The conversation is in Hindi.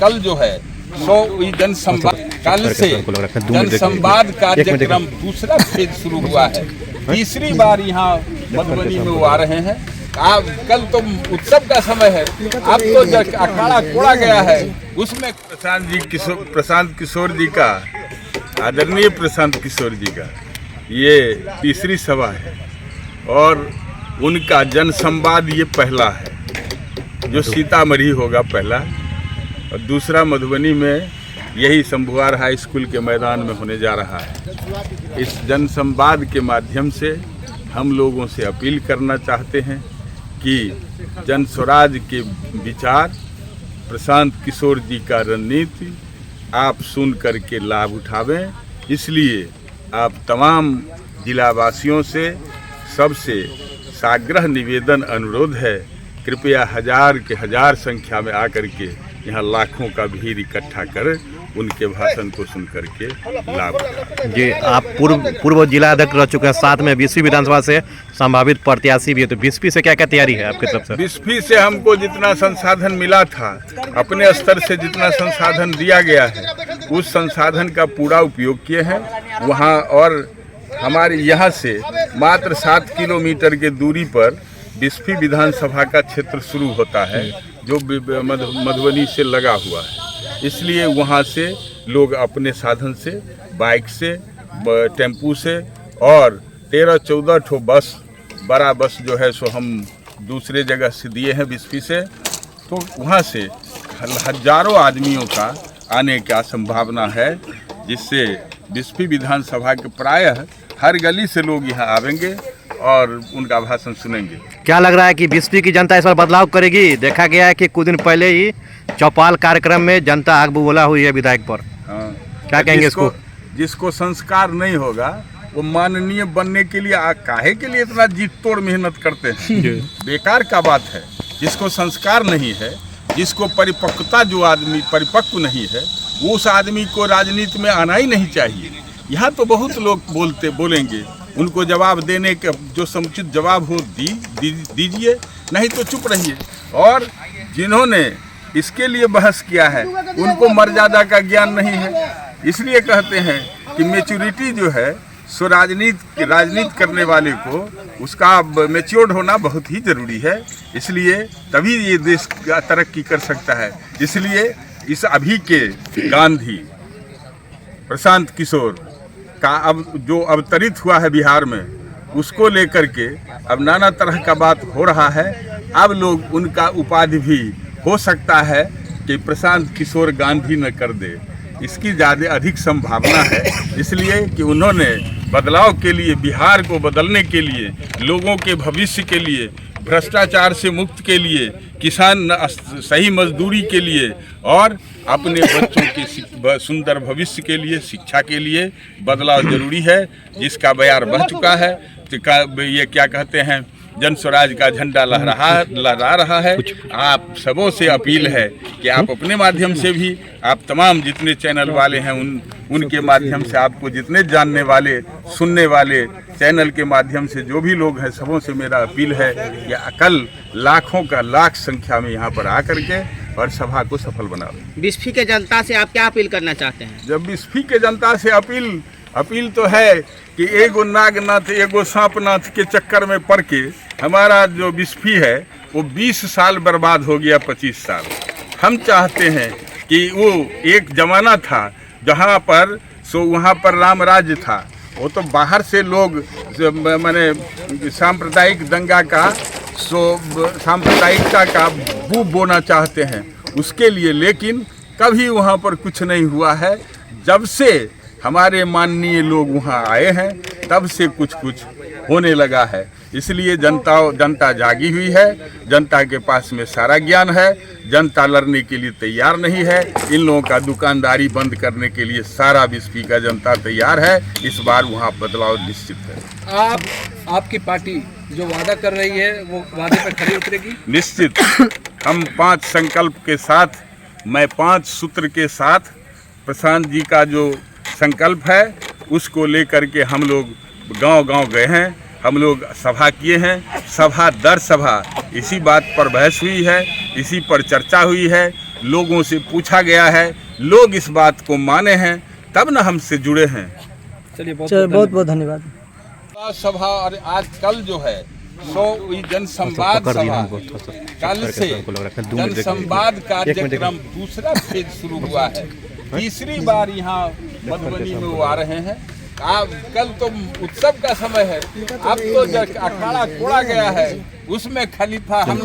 कल जो है सो जनसंवाद कल से जनसंवाद कार्यक्रम दूसरा फेज शुरू हुआ है। तीसरी बार यहाँ मधुबनी में वो आ रहे हैं। आप कल तो उत्सव का समय है, अब तो अखाड़ा कोड़ा गया है, उसमें प्रशांत किशोर जी का, आदरणीय प्रशांत किशोर जी का ये तीसरी सभा है और उनका जनसंवाद ये पहला है। जो सीतामढ़ी होगा पहला और दूसरा मधुबनी में यही शंभुआर हाई स्कूल के मैदान में होने जा रहा है। इस जनसंवाद के माध्यम से हम लोगों से अपील करना चाहते हैं कि जन स्वराज के विचार, प्रशांत किशोर जी का रणनीति आप सुन करके लाभ उठावें। इसलिए आप तमाम जिलावासियों से सबसे साग्रह निवेदन अनुरोध है, कृपया हजार के हजार संख्या में आकर के यहाँ लाखों का भीड़ इकट्ठा कर उनके भाषण को सुन करके लाभ उठाएं। जी, आप पूर्व जिला अध्यक्ष रह चुके हैं, साथ में बीसपी विधानसभा से संभावित प्रत्याशी भी है, तो बीसपी से क्या क्या तैयारी है आपकी तरफ से? बीसपी से हमको जितना संसाधन मिला था, अपने स्तर से जितना संसाधन दिया गया है, उस संसाधन का पूरा उपयोग किए हैं वहाँ। और हमारे यहाँ से मात्र 7 किलोमीटर के दूरी पर बीसपी विधानसभा का क्षेत्र शुरू होता है, जो मधुबनी से लगा हुआ है। इसलिए वहाँ से लोग अपने साधन से, बाइक से, टेम्पू से और 13-14 ठो बस, बड़ा बस जो है सो हम दूसरे जगह से दिए हैं बीसपी से, तो वहाँ से हजारों आदमियों का आने का संभावना है, जिससे बीसपी विधानसभा के प्रायः हर गली से लोग यहाँ आवेंगे और उनका भाषण सुनेंगे। क्या लग रहा है कि बीसपी की जनता इस बार बदलाव करेगी? देखा गया है कि कुछ दिन पहले ही चौपाल कार्यक्रम में जनता आग बबूला हुई है विधायक पर। हाँ, क्या कहेंगे इसको? जिसको संस्कार नहीं होगा वो माननीय बनने के लिए काहे के लिए इतना जीत तोड़ मेहनत करते हैं? बेकार का बात है। जिसको संस्कार नहीं है, जिसको परिपक्वता, जो आदमी परिपक्व नहीं है, उस आदमी को राजनीति में आना ही नहीं चाहिए। यहाँ तो बहुत लोग बोलेंगे, उनको जवाब देने का जो समुचित जवाब हो दीजिए, नहीं तो चुप रहिए। और जिन्होंने इसके लिए बहस किया है उनको मर्यादा का ज्ञान नहीं है। इसलिए कहते हैं कि मैच्योरिटी जो है सो राजनीति करने वाले को उसका मैच्योर्ड होना बहुत ही जरूरी है। इसलिए तभी ये देश तरक्की कर सकता है। इसलिए इस अभी के गांधी प्रशांत किशोर का अब जो अवतरित हुआ है बिहार में, उसको लेकर के अब नाना तरह का बात हो रहा है। अब लोग उनका उपाधि भी हो सकता है कि प्रशांत किशोर गांधी न कर दे, इसकी ज़्यादा अधिक संभावना है। इसलिए कि उन्होंने बदलाव के लिए, बिहार को बदलने के लिए, लोगों के भविष्य के लिए, भ्रष्टाचार से मुक्त के लिए, किसान सही मजदूरी के लिए और अपने बच्चों के सुंदर भविष्य के लिए, शिक्षा के लिए बदलाव जरूरी है, जिसका बयार बह चुका है। ये क्या कहते हैं, जन स्वराज का झंडा लहरा रहा है। आप सबों से अपील है कि आप अपने माध्यम से भी, आप तमाम जितने चैनल वाले हैं उनके माध्यम से, आपको जितने जानने वाले, सुनने वाले चैनल के माध्यम से जो भी लोग हैं, सबों से मेरा अपील है कि कल लाख संख्या में यहाँ पर आकर के और सभा को सफल बनाओ। बीसपी के जनता से आप क्या अपील करना चाहते हैं? जब बीसपी के जनता से अपील तो है कि एगो नागनाथ एगो सांपनाथ के चक्कर में पड़ के हमारा जो बीसपी है वो 20 साल बर्बाद हो गया, 25 साल। हम चाहते हैं कि वो एक जमाना था जहाँ पर वहाँ पर राम राज्य था। वो तो बाहर से लोग माने सांप्रदायिक दंगा का, सांप्रदायिकता का बू बोना चाहते हैं उसके लिए, लेकिन कभी वहाँ पर कुछ नहीं हुआ है। जब से हमारे माननीय लोग वहाँ आए हैं तब से कुछ होने लगा है। इसलिए जनता जागी हुई है, जनता के पास में सारा ज्ञान है, जनता लड़ने के लिए तैयार नहीं है। इन लोगों का दुकानदारी बंद करने के लिए सारा बीसपी का जनता तैयार है। इस बार वहाँ बदलाव निश्चित है। आपकी पार्टी जो वादा कर रही है वो वादे पर खरी उतरेगी? निश्चित। हम 5 संकल्प के साथ, मैं 5 सूत्र के साथ, प्रशांत जी का जो संकल्प है उसको लेकर के हम लोग गांव गए हैं, हम लोग सभा किए हैं। सभा दर सभा इसी बात पर बहस हुई है, इसी पर चर्चा हुई है लोगों से पूछा गया है, लोग इस बात को माने हैं, तब न हमसे जुड़े हैं। चलिए बहुत बहुत बहुत धन्यवाद। सभा और आज कल जो है सो जनसंवाद सभा, कल से जनसंवाद कार्यक्रम दूसरा फेज शुरू हुआ है। तीसरी बार यहाँ मधुबनी में वो आ रहे हैं। कल तो उत्सव का समय है, अब तो अखाड़ा खोला गया है, उसमें खलीफा हम